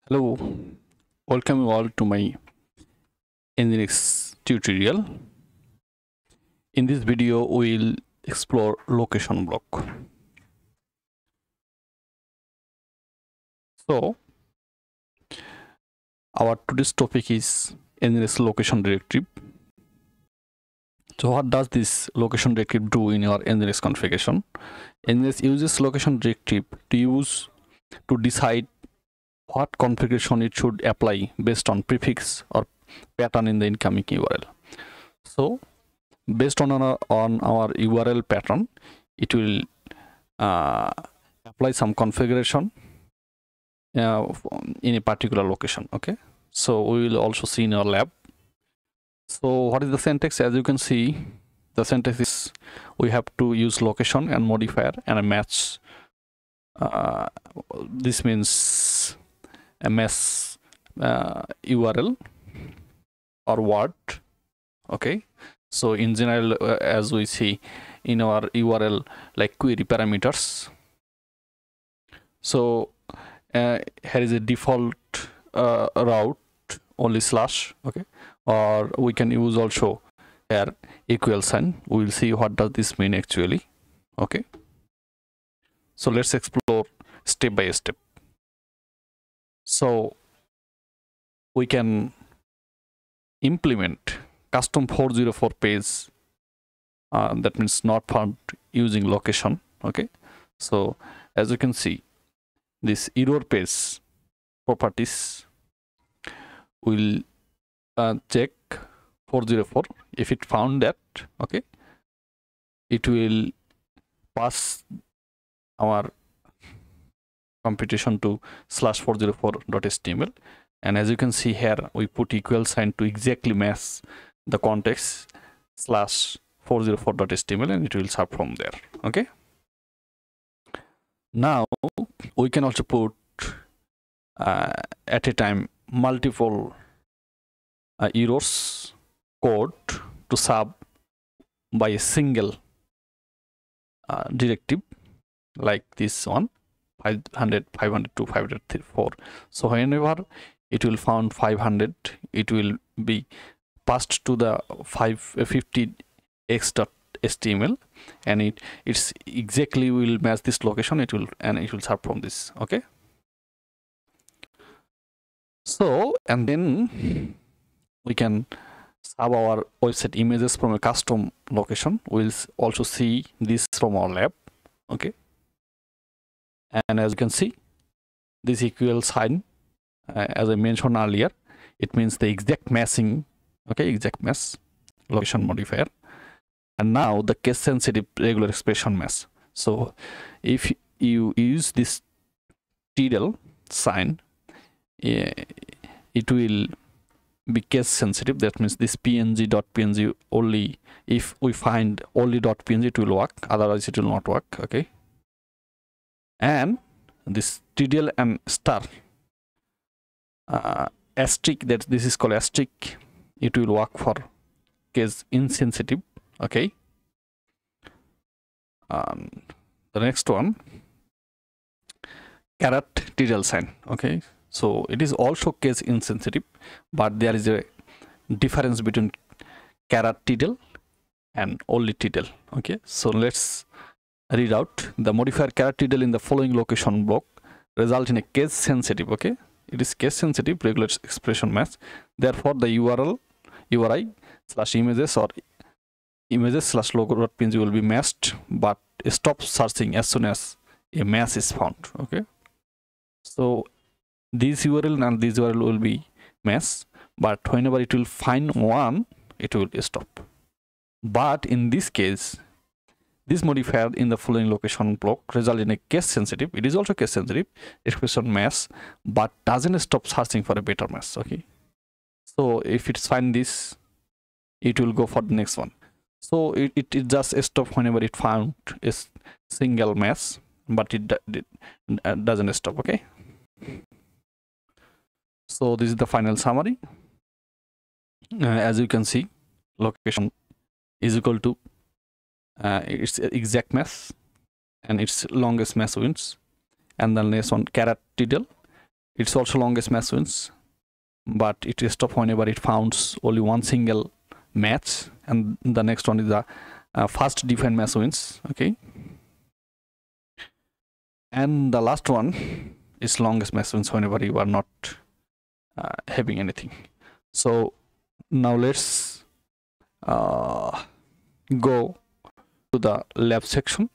Hello, welcome you all to my Nginx tutorial. In this video, we'll explore location block. So, our today's topic is Nginx location directive. So, what does this location directive do in your Nginx configuration? Nginx uses location directive to decide what configuration it should apply based on prefix or pattern in the incoming URL. So based on our URL pattern, it will apply some configuration in a particular location. Okay, so we will also see in our lab. So what is the syntax? As you can see, the syntax is we have to use location and modifier and a match. This means a match URL or word. Okay, so in general, as we see in our URL, like query parameters, so here is a default route only slash. Okay, or we can use also here equal sign. We will see what does this mean actually. Okay, so let's explore step by step. So we can implement custom 404 page, that means not found using location. Okay, so as you can see, this error page properties will check 404. If it found that, okay, it will pass our computation to /404.html, and as you can see here, we put equal sign to exactly match the context /404.html, and it will serve from there. Okay, now we can also put at a time multiple errors code to serve by a single directive, like this one, 500, 502, 504. So whenever it will found 500, it will be passed to the 550x.html, and it's exactly will match this location. It will serve from this. Okay, so and then we can serve our website images from a custom location. We'll also see this from our lab. Okay, and as you can see, this equal sign, as I mentioned earlier, it means the exact matching. Okay, exact match location modifier. And now the case sensitive regular expression match. So if you use this TDL sign, it will be case sensitive. That means this png.png only, if we find only .png, it will work, otherwise it will not work. Okay, and this TDL and star asterisk, that this is called asterisk, it will work for case insensitive. Okay, the next one, caret TDL sign. Okay, so it is also case insensitive, but there is a difference between caret TDL and only TDL. Okay, so let's read out the modifier caret TDL in the following location block result in a case sensitive. Okay, it is case sensitive regular expression match. Therefore the URI / images or images / logo.png will be matched, but stop searching as soon as a match is found. Okay, so this URL and this URL will be matched, but whenever it will find one, it will stop. But in this case, this modifier in the following location block result in a case sensitive, it is also case sensitive expression match, but doesn't stop searching for a better match. Okay, so if it's find this, it will go for the next one. So it just stop whenever it found a single match, but it doesn't stop. Okay, so this is the final summary. As you can see, location is equal to its exact match and its longest match wins, and the next one caret TDL It's also longest match wins, but it is stopped whenever it founds only one single match, and the next one is the first defined match wins. Okay, and the last one is longest match wins whenever you are not having anything. So now let's go to the lab section.